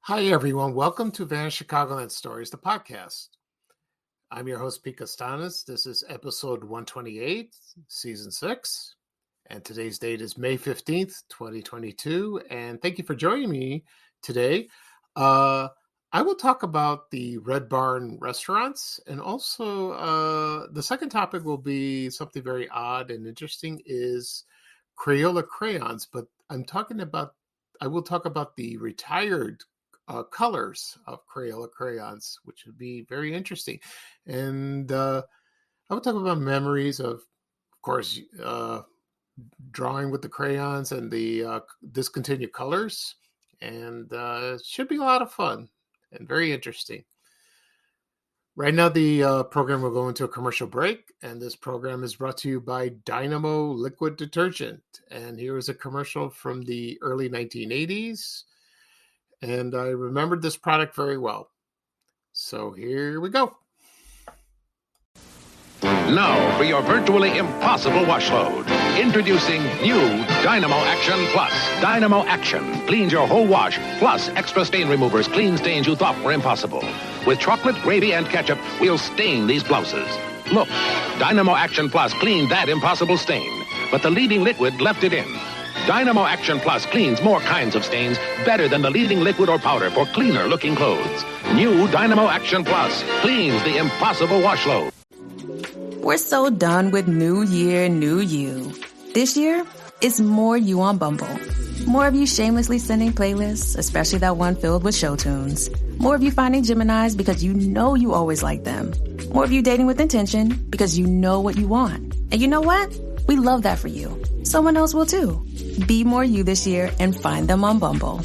Hi, everyone. Welcome to Vanished Chicagoland Stories, the podcast. I'm your host, Pete Costanis. This is episode 128, season 6. And today's date is May 15th, 2022. And thank you for joining me today. I will talk about the Red Barn restaurants. And also, the second topic will be something very odd and interesting is Crayola crayons. But I will talk about the retired colors of Crayola crayons, which would be very interesting. And I would talk about memories of course, drawing with the crayons and the discontinued colors. And it should be a lot of fun and very interesting. Right now, the program will go into a commercial break, and this program is brought to you by Dynamo Liquid Detergent. And here is a commercial from the early 1980s. And I remembered this product very well. So here we go. Now for your virtually impossible wash load. Introducing new Dynamo Action Plus. Dynamo Action cleans your whole wash, plus extra stain removers clean stains you thought were impossible. With chocolate, gravy, and ketchup, we'll stain these blouses. Look, Dynamo Action Plus cleaned that impossible stain, but the leading liquid left it in. Dynamo Action Plus cleans more kinds of stains better than the leading liquid or powder for cleaner-looking clothes. New Dynamo Action Plus cleans the impossible wash load. We're so done with New Year, New You. This year, it's more you on Bumble. More of you shamelessly sending playlists, especially that one filled with show tunes. More of you finding Geminis because you know you always like them. More of you dating with intention because you know what you want. And you know what? We love that for you. Someone else will too. Be more you this year and find them on Bumble.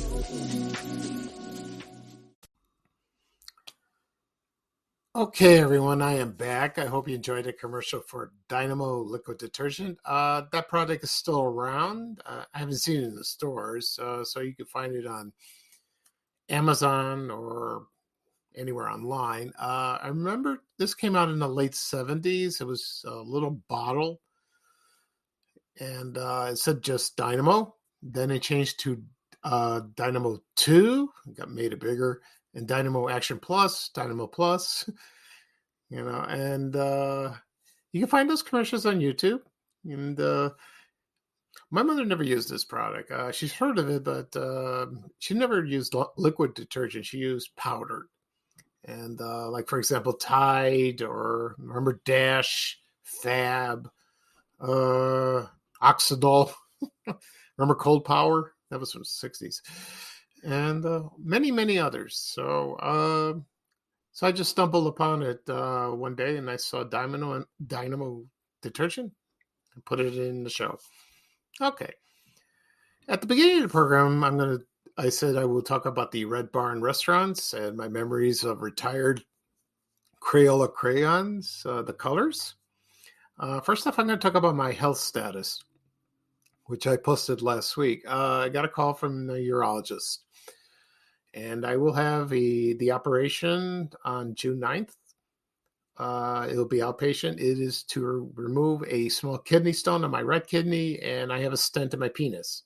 Okay, everyone, I am back. I hope you enjoyed the commercial for Dynamo Liquid Detergent. That product is still around. I haven't seen it in the stores, so you can find it on Amazon or anywhere online. I remember this came out in the late 70s. It was a little bottle, and it said just Dynamo. Then it changed to Dynamo 2, made it bigger, and Dynamo Action Plus, Dynamo Plus, and you can find those commercials on YouTube. And my mother never used this product. She's heard of it, but she never used liquid detergent. She used powdered. And like, for example, Tide, or remember Dash, Fab, Oxidol. Remember Cold Power? That was from the 60s. And many, many others. So I just stumbled upon it one day, and I saw Dynamo detergent and put it in the show. Okay. At the beginning of the program, I said I will talk about the Red Barn restaurants and my memories of retired Crayola crayons, the colors. First off, I'm going to talk about my health status, which I posted last week. I got a call from the urologist, and I will have the operation on June 9th. It'll be outpatient. It is to remove a small kidney stone on my right kidney, and I have a stent in my penis.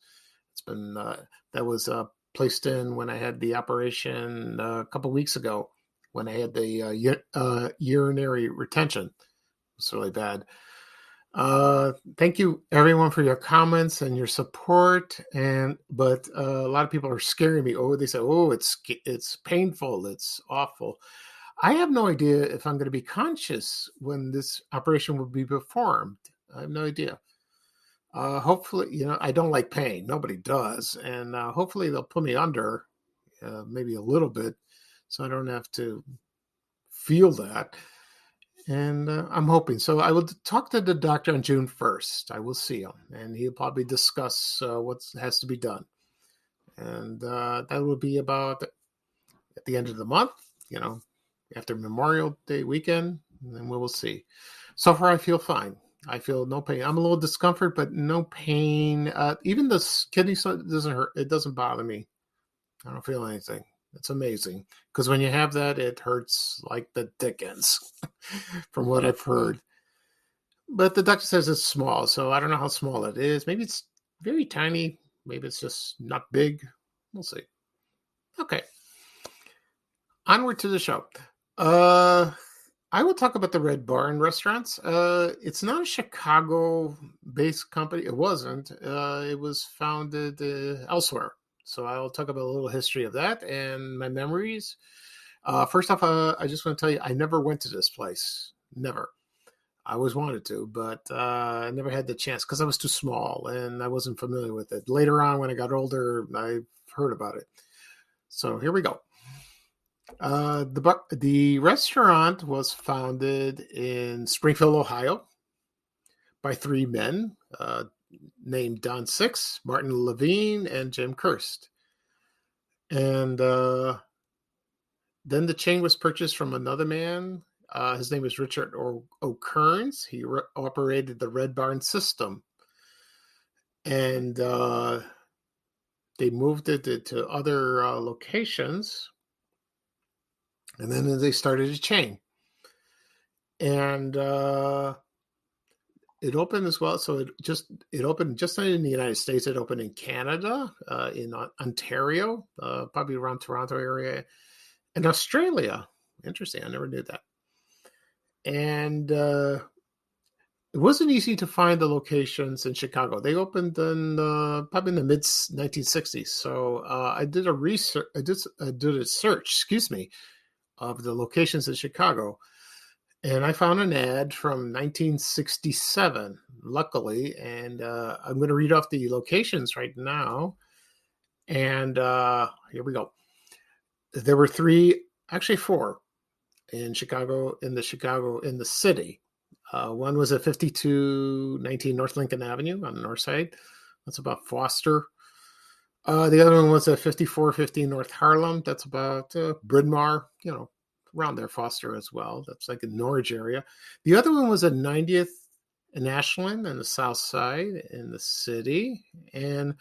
It's been that was placed in when I had the operation a couple weeks ago, when I had the urinary retention. It's really bad. Thank you everyone for your comments and your support. But a lot of people are scaring me. They say, it's painful. It's awful. I have no idea if I'm going to be conscious when this operation will be performed. I have no idea. Hopefully, I don't like pain. Nobody does. And hopefully they'll put me under, maybe a little bit, so I don't have to feel that. And I'm hoping. So I will talk to the doctor on June 1st. I will see him, and he'll probably discuss what has to be done. And that will be about at the end of the month, after Memorial Day weekend, and then we will see. So far, I feel fine. I feel no pain. I'm a little discomfort, but no pain. Even the kidney stone doesn't hurt. It doesn't bother me. I don't feel anything. It's amazing, because when you have that, it hurts like the dickens, from what I've heard. But the doctor says it's small, so I don't know how small it is. Maybe it's very tiny. Maybe it's just not big. We'll see. Okay. Onward to the show. Uh, I will talk about the Red Barn restaurants. It's not a Chicago-based company. It wasn't. It was founded elsewhere. So I'll talk about a little history of that and my memories. First off, I just want to tell you, I never went to this place. Never. I always wanted to, but I never had the chance because I was too small and I wasn't familiar with it. Later on, when I got older, I heard about it. So here we go. The restaurant was founded in Springfield, Ohio, by three men named Don Six, Martin Levine, and Jim Kirst. And then the chain was purchased from another man. His name is Richard O'Kearns. He operated the Red Barn system. And they moved it to other locations. And then they started a chain. And it opened as well. So it opened just not in the United States. It opened in Canada, in Ontario, probably around Toronto area, and Australia. Interesting. I never knew that. And it wasn't easy to find the locations in Chicago. They opened in probably in the mid 1960s. So I did a research. I did a search. Excuse me, of the locations in Chicago. And I found an ad from 1967, luckily, and I'm going to read off the locations right now. And here we go. There were actually four in Chicago, in the city. One was at 5219 North Lincoln Avenue on the north side. That's about Foster. The other one was at 5415 North Harlem. That's about Bryn Mawr, around there, Foster as well. That's like in Norwich area. The other one was at 90th and Ashland on the south side in the city. And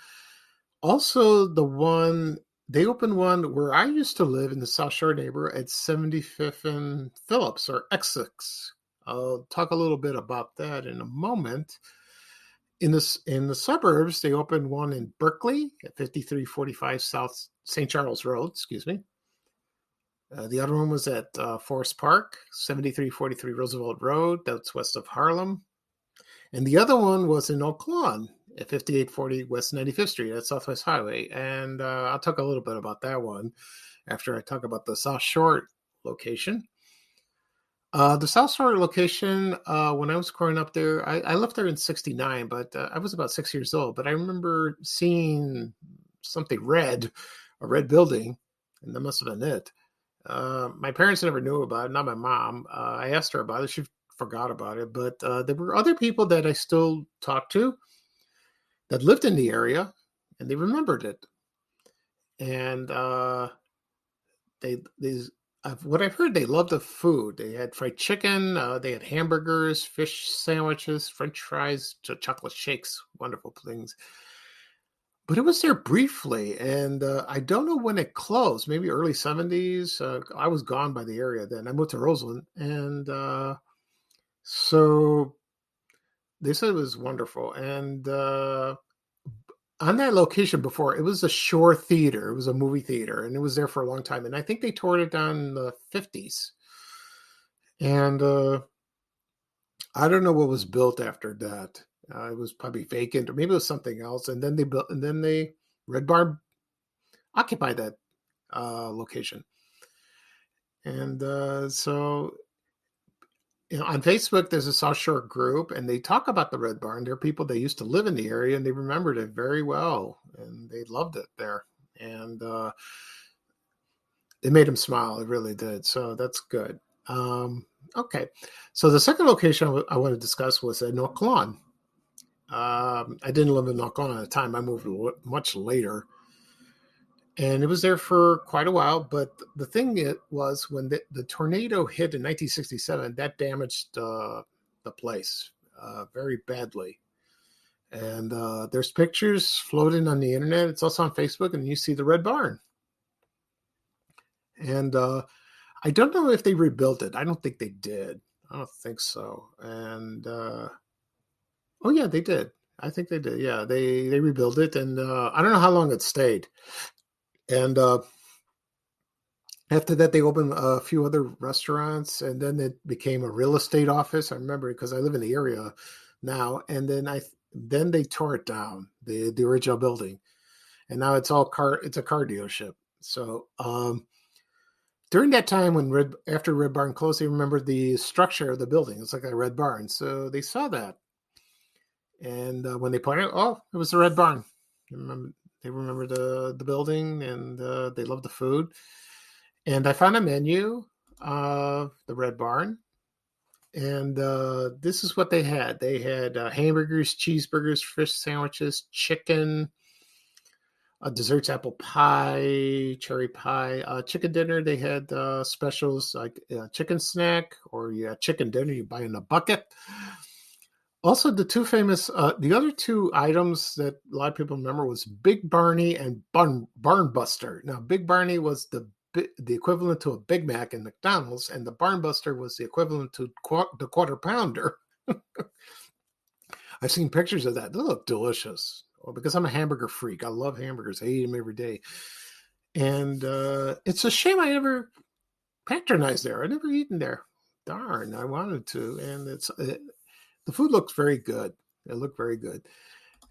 also they opened one where I used to live in the South Shore neighborhood at 75th and Phillips, or Essex. I'll talk a little bit about that in a moment. In the suburbs, they opened one in Berkeley at 5345 South St. Charles Road, excuse me. The other one was at Forest Park, 7343 Roosevelt Road. That's west of Harlem. And the other one was in Oak Lawn at 5840 West 95th Street at Southwest Highway. And I'll talk a little bit about that one after I talk about the South Shore location. The South Shore location, when I was growing up there, I left there in 69, but I was about 6 years old. But I remember seeing something red, a red building, and that must have been it. My parents never knew about it, not my mom. I asked her about it. She forgot about it. But there were other people that I still talked to that lived in the area, and they remembered it. And what I've heard, they loved the food. They had fried chicken, they had hamburgers, fish sandwiches, French fries, chocolate shakes, wonderful things. But it was there briefly, and I don't know when it closed. Maybe early 70s. I was gone by the area then. I moved to Roseland, and so they said it was wonderful. And on that location before, it was a Shore Theater. It was a movie theater, and it was there for a long time. And I think they tore it down in the 50s. And I don't know what was built after that. It was probably vacant, or maybe it was something else. And then Red Barn occupied that location. And so on Facebook, there's a South Shore group, and they talk about the Red Barn. There are people that used to live in the area, and they remembered it very well, and they loved it there. And it made them smile. It really did. So that's good. Okay. So the second location I want to discuss was at Oak Lawn. I didn't live in Oak Lawn at the time. I moved much later. And it was there for quite a while. But the thing was, when the tornado hit in 1967, that damaged the place very badly. And there's pictures floating on the internet. It's also on Facebook, and you see the Red Barn. And I don't know if they rebuilt it. I don't think they did. I don't think so. And oh yeah, they did. I think they did. Yeah, they rebuilt it, and I don't know how long it stayed. And After that, they opened a few other restaurants, and then it became a real estate office. I remember because I live in the area now, and then they tore it down, the original building, and now it's all car. It's a car dealership. So during that time when after Red Barn closed, they remembered the structure of the building. It's like a Red Barn, so they saw that, and when they pointed out, oh, it was the Red Barn. They remember the building, and they loved the food. And I found a menu of the Red Barn, and this is what they had. They had hamburgers, cheeseburgers, fish sandwiches, chicken, desserts, apple pie, cherry pie, chicken dinner. They had specials like chicken snack, or chicken dinner you buy in a bucket. Also, the other two items that a lot of people remember was Big Barney and Barn Buster. Now, Big Barney was the equivalent to a Big Mac in McDonald's, and the Barn Buster was the equivalent to the Quarter Pounder. I've seen pictures of that. They look delicious. Well, because I'm a hamburger freak. I love hamburgers. I eat them every day. And it's a shame I never patronized there. I never eaten there. Darn, I wanted to. And the food looks very good. It looked very good.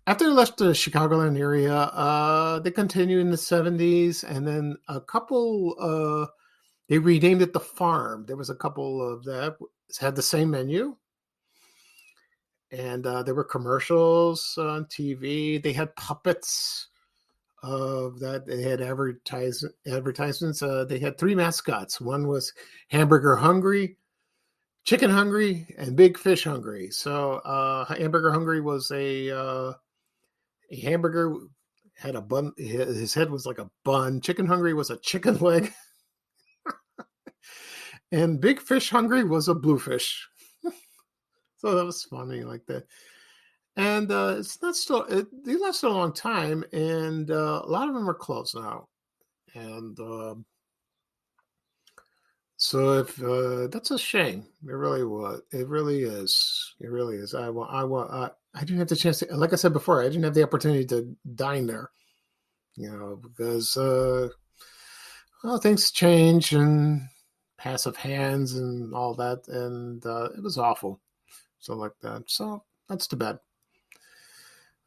After they left the Chicagoland area, they continued in the 70s, and then they renamed it the Farm. There was a couple of that had the same menu, and there were commercials on TV. They had puppets of that. They had advertisements. They had three mascots. One was Hamburger Hungry, Chicken Hungry, and Big Fish Hungry. So Hamburger Hungry was a hamburger, had a bun. His head was like a bun. Chicken Hungry was a chicken leg. And Big Fish Hungry was a bluefish. So that was funny like that. And it's not still, they lasted a long time, and a lot of them are closed now. And so if that's a shame. It really was. It really is. It really is. I didn't have the chance to, like I said before, I didn't have the opportunity to dine there, because well, things change and pass of hands and all that, and it was awful. So like that. So that's too bad.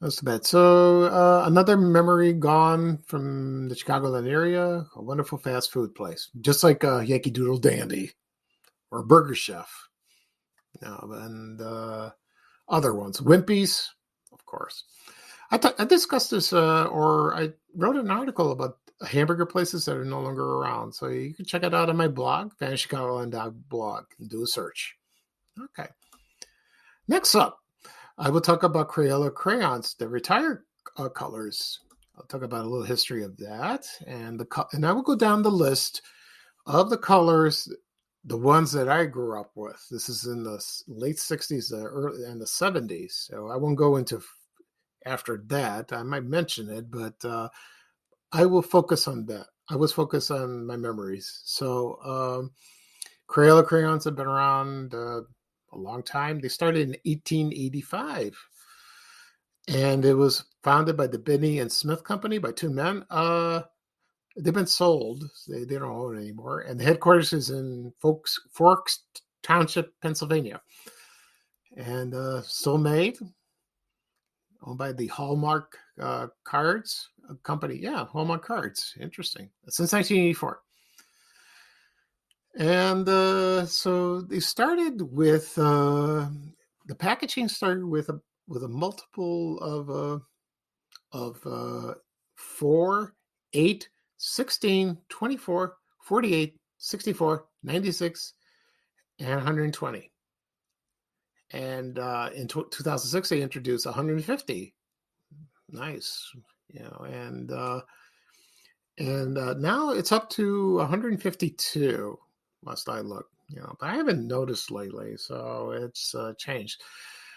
That's too bad. So another memory gone from the Chicagoland area, a wonderful fast food place, just like Yankee Doodle Dandy or Burger Chef, and other ones, Wimpy's, of course. I discussed this, or I wrote an article about hamburger places that are no longer around. So you can check it out on my blog, VanishChicagoland.blog, and do a search. Okay. Next up, I will talk about Crayola crayons, the retired colors. I'll talk about a little history of that, and I will go down the list of the colors, the ones that I grew up with. This is in the late 60s and the 70s, so I won't go into after that. I might mention it, but I will focus on that. I was focused on my memories. So Crayola crayons have been around a long time. They started in 1885, and it was founded by the Binney and Smith Company by two men. They've been sold. They don't own it anymore. And the headquarters is in Forks Township, Pennsylvania. And still made, owned by the Hallmark Cards Company. Yeah, Hallmark Cards. Interesting. Since 1984. And so they started with the packaging started with a multiple of 4, 8, 16, 24, 48, 64, 96, and 120. And in 2006 they introduced 150. Nice, and now it's up to 152. Last I looked, but I haven't noticed lately, so it's changed.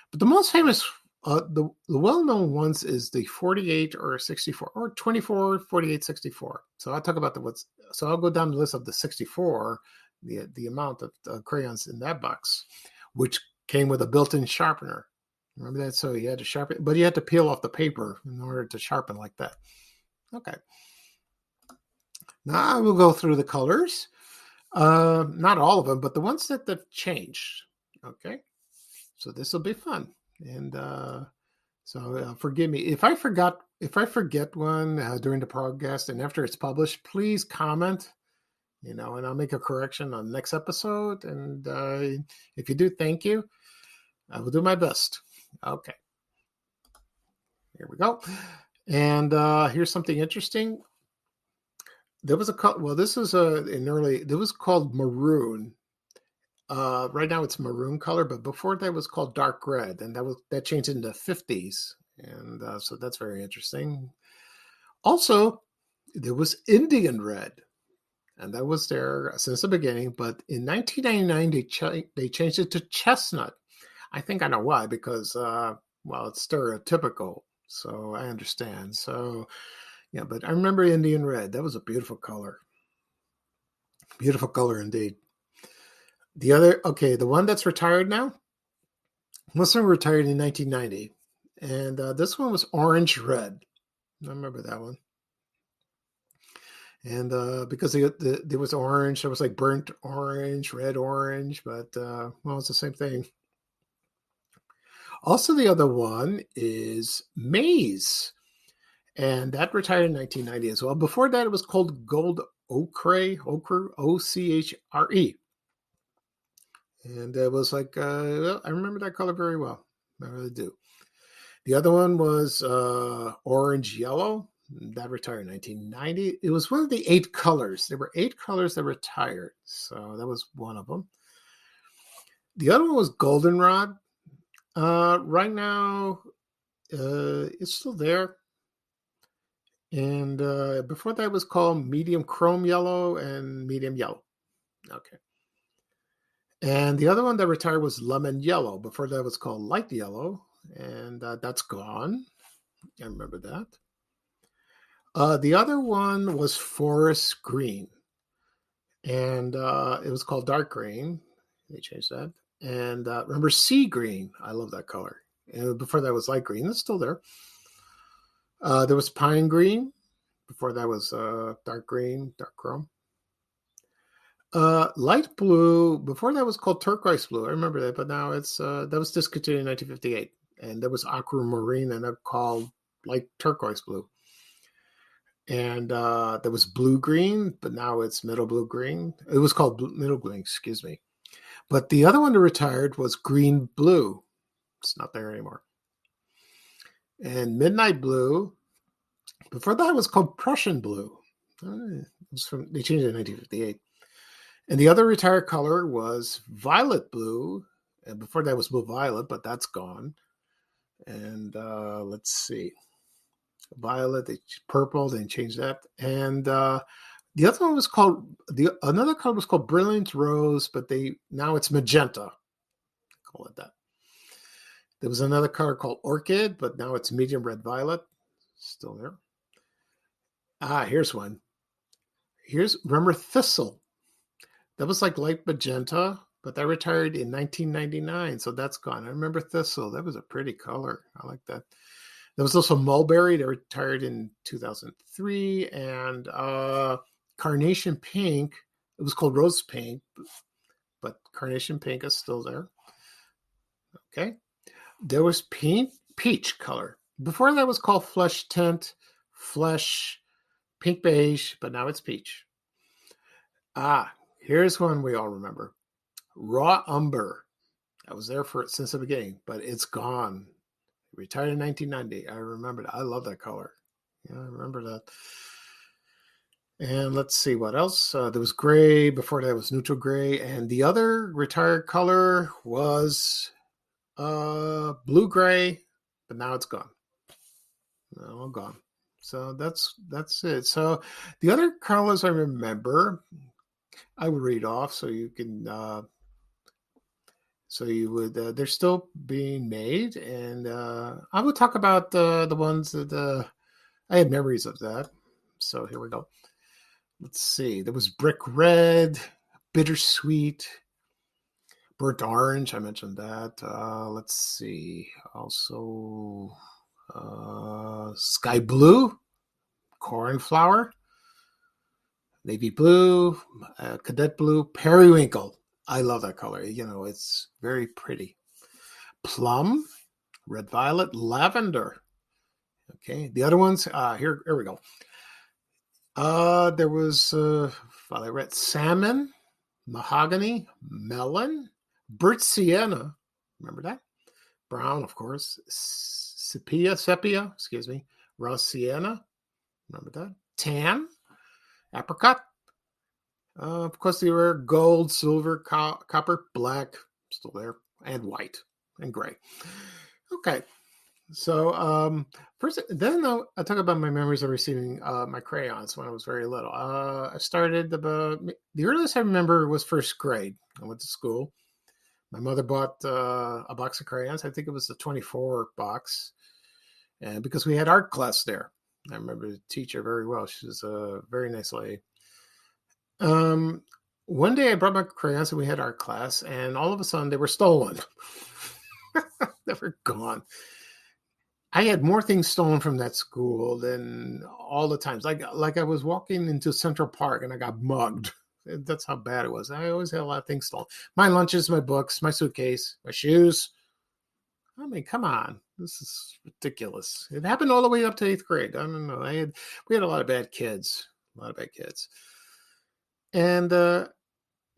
But the most famous, the well-known ones is the 48 or 64 or 24, 48, 64. So I'll talk about so I'll go down the list of the 64, the amount of crayons in that box, which came with a built-in sharpener. Remember that? So you had to sharpen, but you had to peel off the paper in order to sharpen like that. Okay. Now I will go through the colors. Not all of them, but the ones that have changed. Okay, so this will be fun. And forgive me if I forget one during the podcast and after it's published. Please comment, and I'll make a correction on the next episode. And if you do, thank you. I will do my best. Okay, here we go. And here's something interesting. There was this is there was called maroon. Right now it's maroon color, but before that was called dark red, and that changed in the 50s, and so that's very interesting. Also, there was Indian red, and that was there since the beginning. But in 1999, they changed it to chestnut. I think I know why, because it's stereotypical, so I understand. So yeah, but I remember Indian red. That was a beautiful color indeed. The one that's retired now. This one retired in 1990, and this one was orange red. I remember that one. And because there was orange, there was like burnt orange, red orange, but it's the same thing. Also, the other one is maize, and that retired in 1990 as well. Before that, it was called gold ochre, Ochre. And it was like, I remember that color very well. I really do. The other one was orange yellow. That retired in 1990. It was one of the 8 colors. There were 8 colors that retired. So that was one of them. The other one was goldenrod. Right now, it's still there. And before that, it was called medium chrome yellow and medium yellow. Okay. And the other one that retired was lemon yellow. Before that, it was called light yellow. And that's gone. I remember that. The other one was forest green, and it was called dark green. They changed that. And remember sea green? I love that color. And before that was light green. It's still there. There was pine green. Before that was dark green, dark chrome. Light blue. Before that was called turquoise blue. I remember that, but now it's that was discontinued in 1958. And there was aquamarine, and they're called light turquoise blue. And there was blue green, but now it's middle blue green. It was called middle green, excuse me. But the other one that retired was green blue. It's not there anymore. And midnight blue. Before that, it was called Prussian blue. They changed it in 1958. And the other retired color was violet blue. And before that was blue violet, but that's gone. And let's see. Violet, purple, they changed that. And the other one was called another color was called brilliant rose, but now it's magenta. Call it that. There was another color called orchid, but now it's medium red violet. Still there. Here's one. Remember thistle. That was like light magenta, but that retired in 1999, so that's gone. I remember thistle. That was a pretty color. I like that. There was also mulberry that retired in 2003, and carnation pink. It was called rose pink, but carnation pink is still there. Okay. There was peach color. Before that was called flesh tint, flesh, pink beige, but now it's peach. Here's one we all remember. Raw umber. I was there since the beginning, but it's gone. Retired in 1990. I remember that. I love that color. Yeah, I remember that. And let's see what else. There was gray. Before that was neutral gray. And the other retired color was blue gray, but now it's gone. All gone. So that's it. So the other colors I remember, I will read off so you can they're still being made, and I will talk about the ones that I had memories of that. So here we go. Let's see. There was brick red, bittersweet, burnt orange. I mentioned that. Let's see. Also, sky blue, cornflower. navy blue, cadet blue, periwinkle. I love that color. It's very pretty. Plum, red violet, lavender. Okay, the other ones, here we go. There was violet, salmon, mahogany, melon, birch sienna. Remember that? Brown, of course. Sepia, excuse me. Raw sienna. Remember that? Tan, apricot. Of course, they were gold, silver, copper, black, still there, and white and gray. Okay. So first, then I'll talk about my memories of receiving my crayons when I was very little. I started the earliest I remember was first grade. I went to school. My mother bought a box of crayons. I think it was the 24 box, and because we had art class there, I remember the teacher very well. She was a very nice lady. One day I brought my crayons and we had art class, and all of a sudden they were stolen. They were gone. I had more things stolen from that school than all the times. Like I was walking into Central Park and I got mugged. That's how bad it was. I always had a lot of things stolen. My lunches, my books, my suitcase, my shoes. I mean, come on. This is ridiculous. It happened all the way up to 8th grade. I don't know. We had a lot of bad kids. And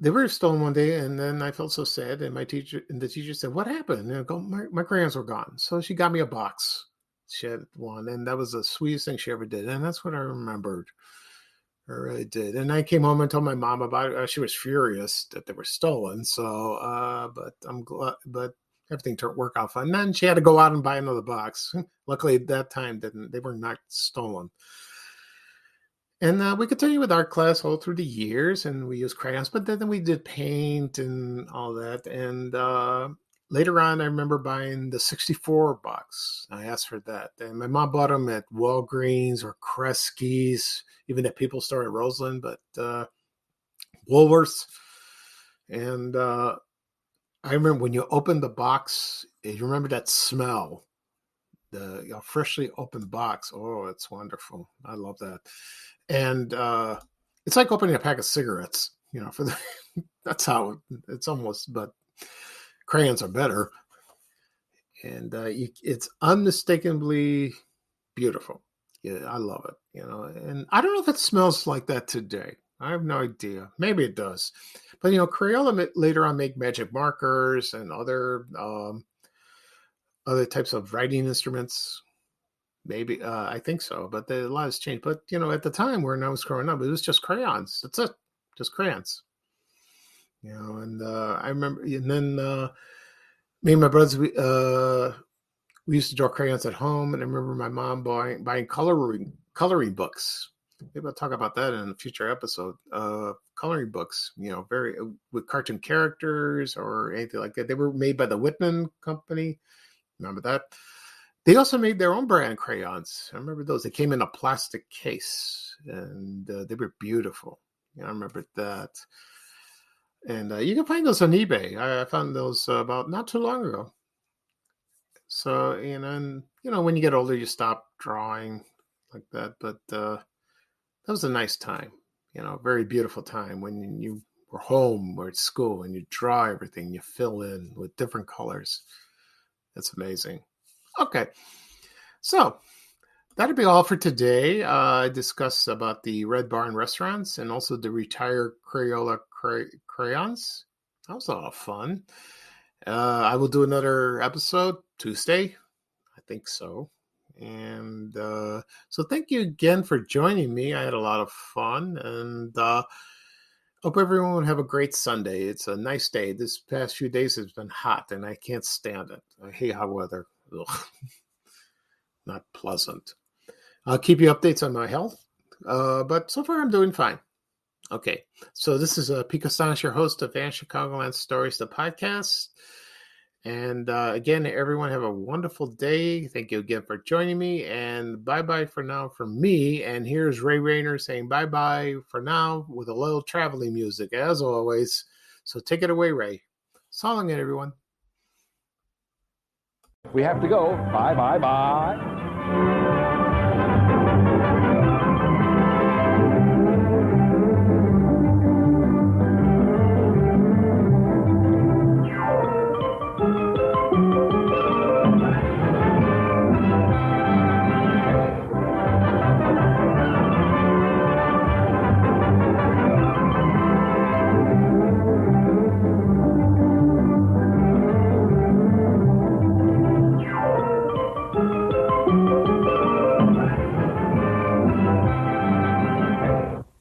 they were stolen one day, and then I felt so sad. And the teacher said, "What happened?" And I go, my crayons were gone. So she got me a box. She had one, and that was the sweetest thing she ever did. And that's what I remembered. I really did. And I came home and told my mom about it. She was furious that they were stolen. So, but I'm glad, but everything worked out fine. And then she had to go out and buy another box. Luckily, at that time, they were not stolen. And we continued with art class all through the years, and we used crayons, but then we did paint and all that. And later on, I remember buying the 64 box. I asked for that. And my mom bought them at Walgreens or Kresge's, even at People Store at Roseland, but Woolworths. And I remember when you opened the box, you remember that smell, the freshly opened box. Oh, it's wonderful. I love that. And it's like opening a pack of cigarettes, that's how it's almost, but crayons are better. And it's unmistakably beautiful. Yeah, I love it, and I don't know if it smells like that today. I have no idea. Maybe it does. But, Crayola later on make magic markers and other types of writing instruments. Maybe, I think so, but a lot has changed. But, at the time when I was growing up, it was just crayons. That's it. Just crayons. And I remember, and then me and my brothers, we used to draw crayons at home. And I remember my mom buying coloring books. Maybe I'll talk about that in a future episode. Coloring books, very with cartoon characters or anything like that. They were made by the Whitman Company. Remember that? They also made their own brand crayons. I remember those. They came in a plastic case, and they were beautiful. I remember that. And you can find those on eBay. I found those about not too long ago. So, and when you get older, you stop drawing like that. But that was a nice time. Very beautiful time when you were home or at school and you draw everything, you fill in with different colors. It's amazing. Okay, so that'll be all for today. I discussed about the Red Barn restaurants and also the Retired Crayola Crayons. That was a lot of fun. I will do another episode Tuesday. I think so. And so thank you again for joining me. I had a lot of fun, and hope everyone will have a great Sunday. It's a nice day. This past few days has been hot, and I can't stand it. I hate hot weather. Ugh. Not pleasant. I'll keep you updates on my health, but so far I'm doing fine. Okay, so this is Pico Stanish, your host of Van Chicagoland Stories, the podcast. And again, everyone have a wonderful day. Thank you again for joining me, and bye-bye for now from me. And here's Ray Rayner saying bye-bye for now with a little traveling music, as always. So take it away, Ray. So long, everyone. We have to go. Bye, bye, bye.